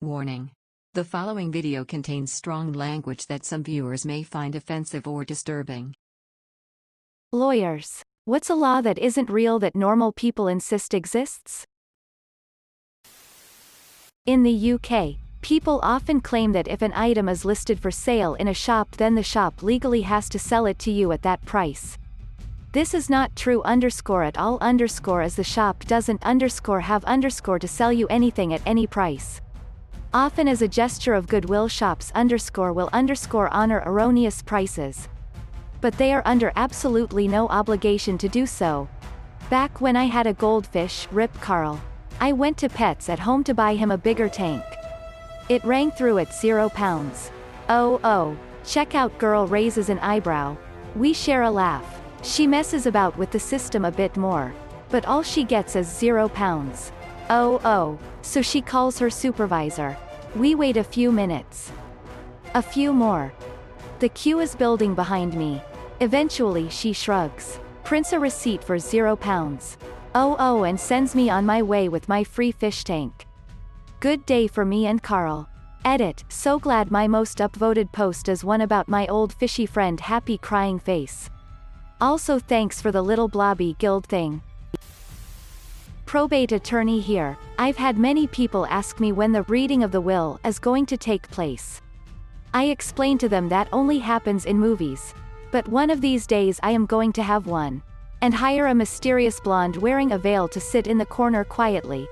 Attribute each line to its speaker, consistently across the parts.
Speaker 1: Warning. The following video contains strong language that some viewers may find offensive or disturbing.
Speaker 2: Lawyers. What's a law that isn't real that normal people insist exists? In the UK, people often claim that if an item is listed for sale in a shop, then the shop legally has to sell it to you at that price. This is not true at all as the shop doesn't have to sell you anything at any price. Often as a gesture of goodwill, shops will honor erroneous prices. But they are under absolutely no obligation to do so. Back when I had a goldfish, Rip Carl, I went to Pets at Home to buy him a bigger tank. It rang through at £0. Oh, checkout girl raises an eyebrow. We share a laugh. She messes about with the system a bit more. But all she gets is £0. Oh, so she calls her supervisor. We wait a few minutes. A few more. The queue is building behind me. Eventually she shrugs, prints a receipt for £0. Oh, and sends me on my way with my free fish tank. Good day for me and Carl. Edit. So glad my most upvoted post is one about my old fishy friend, happy crying face. Also thanks for the little blobby guild thing. Probate attorney here. I've had many people ask me when the reading of the will is going to take place. I explain to them that only happens in movies. But one of these days I am going to have one. And hire a mysterious blonde wearing a veil to sit in the corner quietly.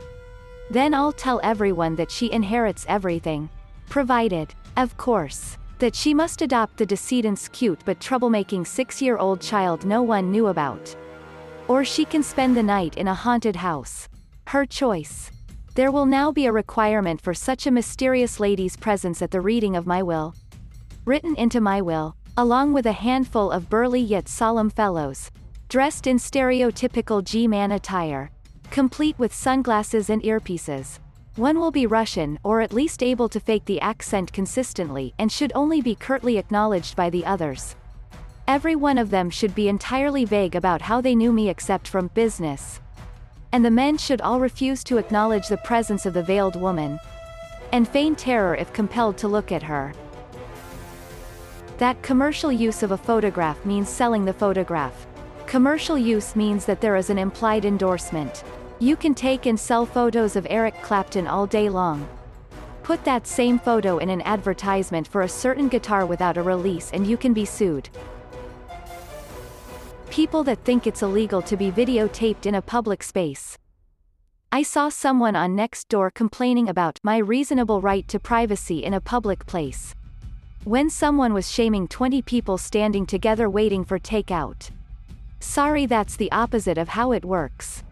Speaker 2: Then I'll tell everyone that she inherits everything. Provided, of course, that she must adopt the decedent's cute but troublemaking 6-year-old child no one knew about. Or she can spend the night in a haunted house. Her choice. There will now be a requirement for such a mysterious lady's presence at the reading of my will. Written into my will, along with a handful of burly yet solemn fellows, dressed in stereotypical G-man attire, complete with sunglasses and earpieces. One will be Russian, or at least able to fake the accent consistently, and should only be curtly acknowledged by the others. Every one of them should be entirely vague about how they knew me except from business. And the men should all refuse to acknowledge the presence of the veiled woman, and feign terror if compelled to look at her. That commercial use of a photograph means selling the photograph. Commercial use means that there is an implied endorsement. You can take and sell photos of Eric Clapton all day long. Put that same photo in an advertisement for a certain guitar without a release and you can be sued. People that think it's illegal to be videotaped in a public space. I saw someone on Nextdoor complaining about my reasonable right to privacy in a public place. When someone was shaming 20 people standing together waiting for takeout. Sorry, that's the opposite of how it works.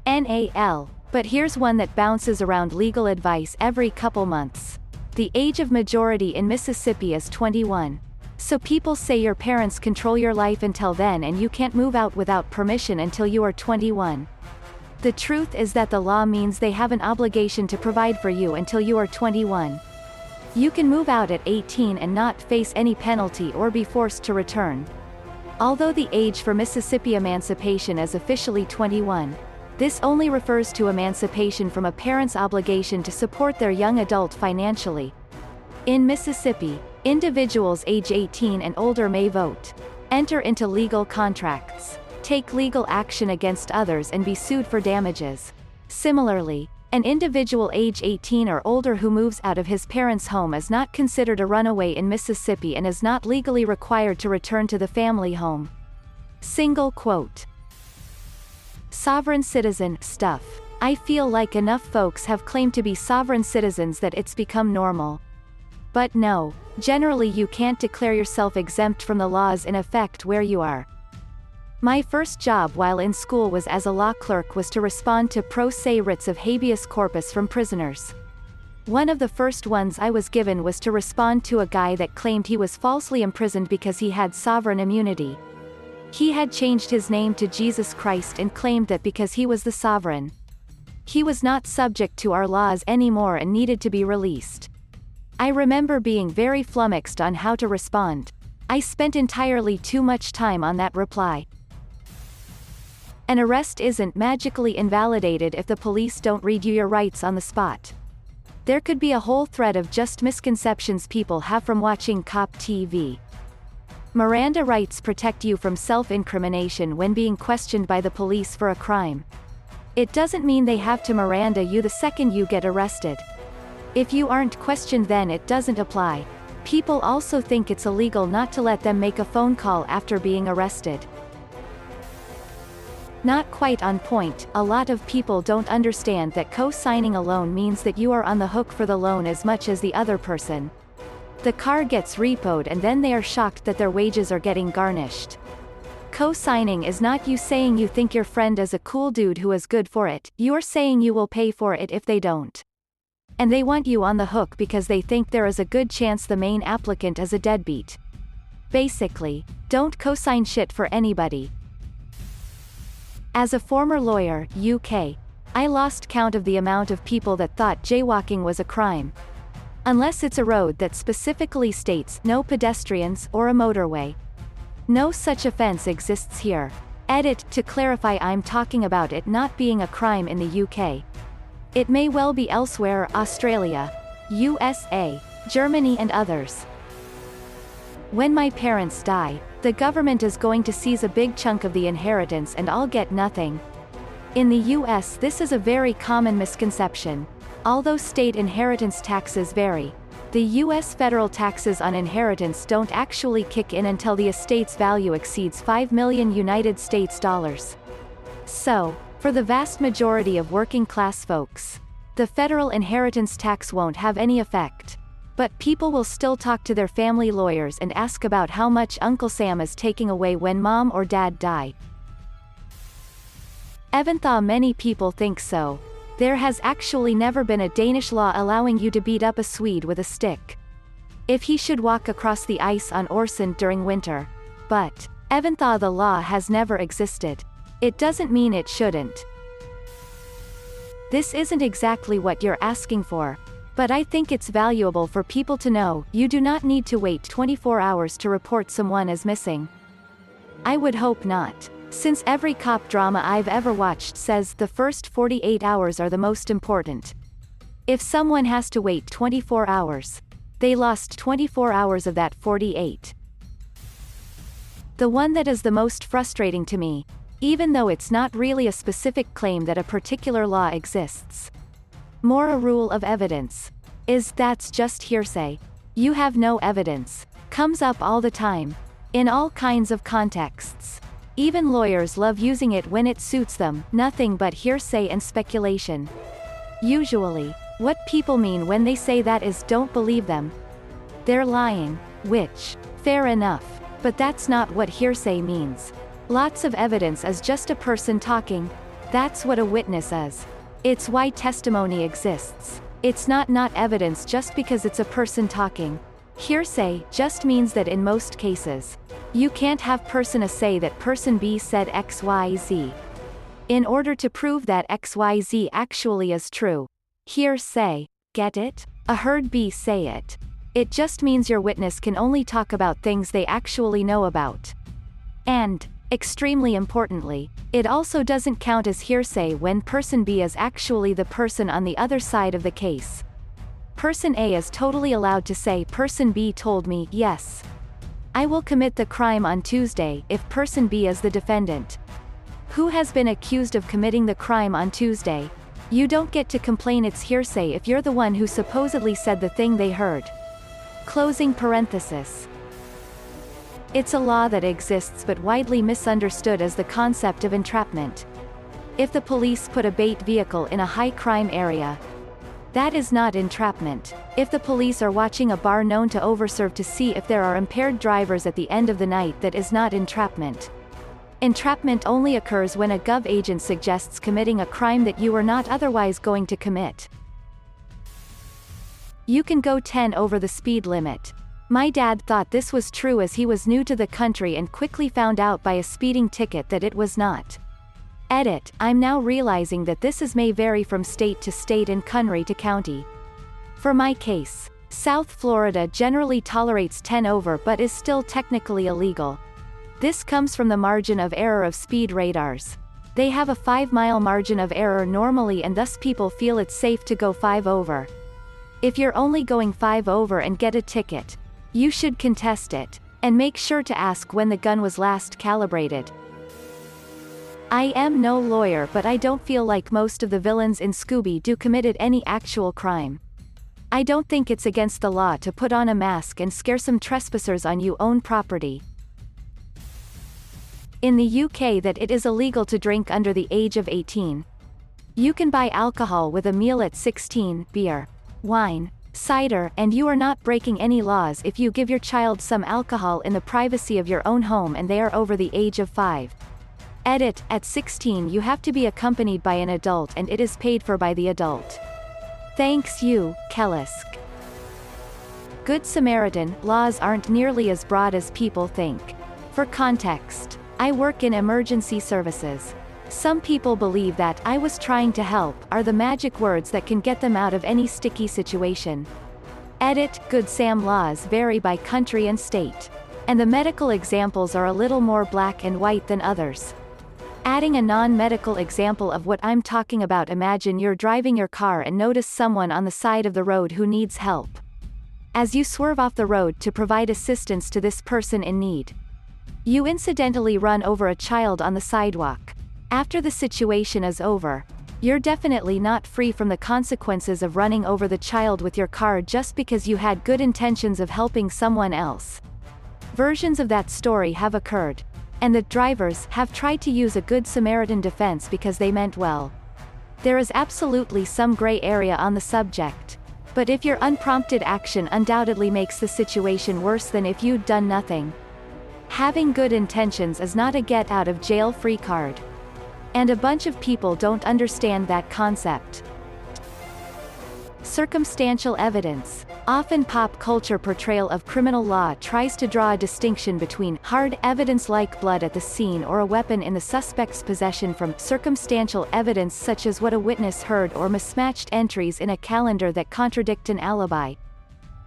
Speaker 2: NAL. But here's one that bounces around legal advice every couple months. The age of majority in Mississippi is 21. So people say your parents control your life until then and you can't move out without permission until you are 21. The truth is that the law means they have an obligation to provide for you until you are 21. You can move out at 18 and not face any penalty or be forced to return. Although the age for Mississippi emancipation is officially 21, this only refers to emancipation from a parent's obligation to support their young adult financially. In Mississippi, individuals age 18 and older may vote, enter into legal contracts, take legal action against others and be sued for damages. Similarly, an individual age 18 or older who moves out of his parents' home is not considered a runaway in Mississippi and is not legally required to return to the family home. Single quote. Sovereign citizen stuff. I feel like enough folks have claimed to be sovereign citizens that it's become normal. But no, generally you can't declare yourself exempt from the laws in effect where you are. My first job while in school was as a law clerk was to respond to pro se writs of habeas corpus from prisoners. One of the first ones I was given was to respond to a guy that claimed he was falsely imprisoned because he had sovereign immunity. He had changed his name to Jesus Christ and claimed that because he was the sovereign, he was not subject to our laws anymore and needed to be released. I remember being very flummoxed on how to respond. I spent entirely too much time on that reply. An arrest isn't magically invalidated if the police don't read you your rights on the spot. There could be a whole thread of just misconceptions people have from watching cop TV. Miranda rights protect you from self-incrimination when being questioned by the police for a crime. It doesn't mean they have to Miranda you the second you get arrested. If you aren't questioned, then it doesn't apply. People also think it's illegal not to let them make a phone call after being arrested. Not quite on point. A lot of people don't understand that co-signing a loan means that you are on the hook for the loan as much as the other person. The car gets repoed and then they are shocked that their wages are getting garnished. Co-signing is not you saying you think your friend is a cool dude who is good for it, you're saying you will pay for it if they don't. And they want you on the hook because they think there is a good chance the main applicant is a deadbeat. Basically, don't co-sign shit for anybody. As a former lawyer, UK, I lost count of the amount of people that thought jaywalking was a crime. Unless it's a road that specifically states no pedestrians or a motorway. No such offense exists here. Edit, to clarify, I'm talking about it not being a crime in the UK. It may well be elsewhere, Australia, USA, Germany and others. When my parents die, the government is going to seize a big chunk of the inheritance and I'll get nothing. In the US this is a very common misconception. Although state inheritance taxes vary, the US federal taxes on inheritance don't actually kick in until the estate's value exceeds $5 million United States dollars. So, for the vast majority of working-class folks, the federal inheritance tax won't have any effect. But people will still talk to their family lawyers and ask about how much Uncle Sam is taking away when mom or dad die. Even though many people think so, there has actually never been a Danish law allowing you to beat up a Swede with a stick if he should walk across the ice on Øresund during winter. But, even though the law has never existed, it doesn't mean it shouldn't. This isn't exactly what you're asking for, but I think it's valuable for people to know. You do not need to wait 24 hours to report someone as missing. I would hope not, since every cop drama I've ever watched says the first 48 hours are the most important. If someone has to wait 24 hours, they lost 24 hours of that 48. The one that is the most frustrating to me, even though it's not really a specific claim that a particular law exists, more a rule of evidence, is that's just hearsay. You have no evidence. Comes up all the time. In all kinds of contexts. Even lawyers love using it when it suits them. Nothing but hearsay and speculation. Usually, what people mean when they say that is don't believe them. They're lying, which, fair enough, but that's not what hearsay means. Lots of evidence is just a person talking. That's what a witness is. It's why testimony exists. It's not evidence just because it's a person talking. Hearsay just means that in most cases, you can't have person A say that person B said XYZ. In order to prove that XYZ actually is true. Hearsay, get it? A heard B say it. It just means your witness can only talk about things they actually know about. And, extremely importantly, it also doesn't count as hearsay when person B is actually the person on the other side of the case. Person A is totally allowed to say person B told me, yes, I will commit the crime on Tuesday if person B is the defendant, who has been accused of committing the crime on Tuesday. You don't get to complain it's hearsay if you're the one who supposedly said the thing they heard. Closing parenthesis. It's a law that exists but widely misunderstood as the concept of entrapment. If the police put a bait vehicle in a high-crime area, that is not entrapment. If the police are watching a bar known to overserve to see if there are impaired drivers at the end of the night, that is not entrapment. Entrapment only occurs when a gov agent suggests committing a crime that you were not otherwise going to commit. You can go 10 over the speed limit. My dad thought this was true as he was new to the country and quickly found out by a speeding ticket that it was not. Edit, I'm now realizing that this may vary from state to state and county to county. For my case, South Florida generally tolerates 10 over but is still technically illegal. This comes from the margin of error of speed radars. They have a 5-mile margin of error normally and thus people feel it's safe to go 5 over. If you're only going 5 over and get a ticket, you should contest it, and make sure to ask when the gun was last calibrated. I am no lawyer, but I don't feel like most of the villains in Scooby-Doo committed any actual crime. I don't think it's against the law to put on a mask and scare some trespassers on your own property. In the UK that it is illegal to drink under the age of 18. You can buy alcohol with a meal at 16, beer, wine, cider, and you are not breaking any laws if you give your child some alcohol in the privacy of your own home and they are over the age of 5. Edit, at 16 you have to be accompanied by an adult and it is paid for by the adult. Thanks you, Kellisk. Good Samaritan laws aren't nearly as broad as people think. For context, I work in emergency services. Some people believe that "I was trying to help" are the magic words that can get them out of any sticky situation. Edit, Good Sam laws vary by country and state. And the medical examples are a little more black and white than others. Adding a non-medical example of what I'm talking about, imagine you're driving your car and notice someone on the side of the road who needs help. As you swerve off the road to provide assistance to this person in need, you incidentally run over a child on the sidewalk. After the situation is over, you're definitely not free from the consequences of running over the child with your car just because you had good intentions of helping someone else. Versions of that story have occurred, and the drivers have tried to use a Good Samaritan defense because they meant well. There is absolutely some gray area on the subject, but if your unprompted action undoubtedly makes the situation worse than if you'd done nothing. Having good intentions is not a get-out-of-jail-free card. And a bunch of people don't understand that concept. Circumstantial evidence. Often pop culture portrayal of criminal law tries to draw a distinction between hard evidence like blood at the scene or a weapon in the suspect's possession from circumstantial evidence such as what a witness heard or mismatched entries in a calendar that contradict an alibi.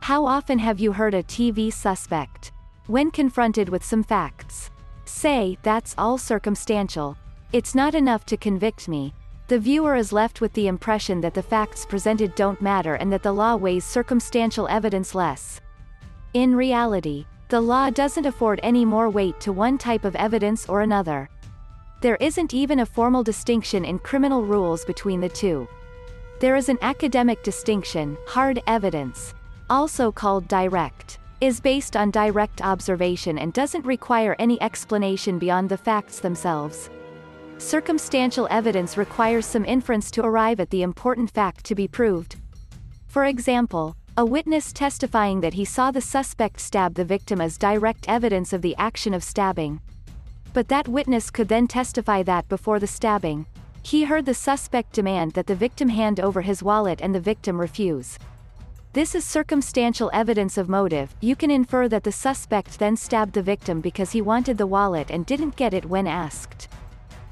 Speaker 2: How often have you heard a TV suspect, when confronted with some facts, say, "That's all circumstantial. It's not enough to convict me"? The viewer is left with the impression that the facts presented don't matter and that the law weighs circumstantial evidence less. In reality, the law doesn't afford any more weight to one type of evidence or another. There isn't even a formal distinction in criminal rules between the two. There is an academic distinction. Hard evidence, also called direct, is based on direct observation and doesn't require any explanation beyond the facts themselves. Circumstantial evidence requires some inference to arrive at the important fact to be proved. For example, a witness testifying that he saw the suspect stab the victim is direct evidence of the action of stabbing. But that witness could then testify that before the stabbing, he heard the suspect demand that the victim hand over his wallet and the victim refuse. This is circumstantial evidence of motive. You can infer that the suspect then stabbed the victim because he wanted the wallet and didn't get it when asked.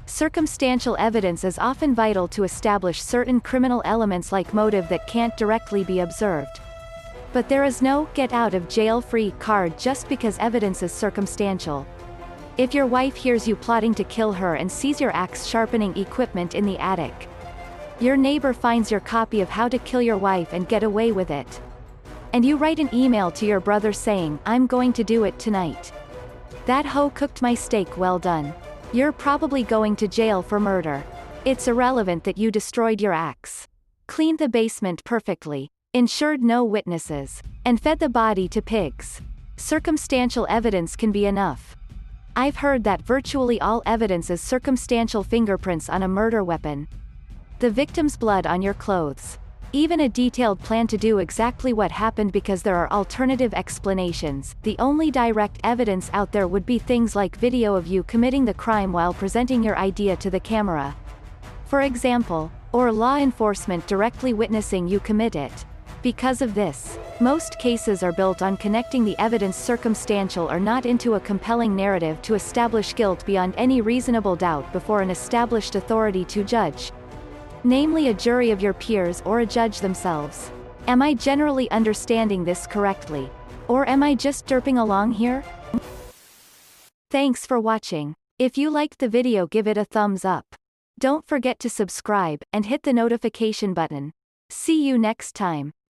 Speaker 2: Circumstantial evidence is often vital to establish certain criminal elements like motive that can't directly be observed. But there is no get-out-of-jail-free card just because evidence is circumstantial. If your wife hears you plotting to kill her and sees your axe sharpening equipment in the attic, your neighbor finds your copy of How to Kill Your Wife and Get Away with It, and you write an email to your brother saying, "I'm going to do it tonight. That hoe cooked my steak well done," you're probably going to jail for murder. It's irrelevant that you destroyed your axe, cleaned the basement perfectly, ensured no witnesses, and fed the body to pigs. Circumstantial evidence can be enough. I've heard that virtually all evidence is circumstantial: fingerprints on a murder weapon, the victim's blood on your clothes, even a detailed plan to do exactly what happened because there are alternative explanations. The only direct evidence out there would be things like video of you committing the crime while presenting your idea to the camera, for example, or law enforcement directly witnessing you commit it. Because of this, most cases are built on connecting the evidence, circumstantial or not, into a compelling narrative to establish guilt beyond any reasonable doubt before an established authority to judge, namely a jury of your peers or a judge themselves. Am I generally understanding this correctly? Or am I just derping along here? Thanks for watching. If you liked the video, give it a thumbs up. Don't forget to subscribe, and hit the notification button. See you next time.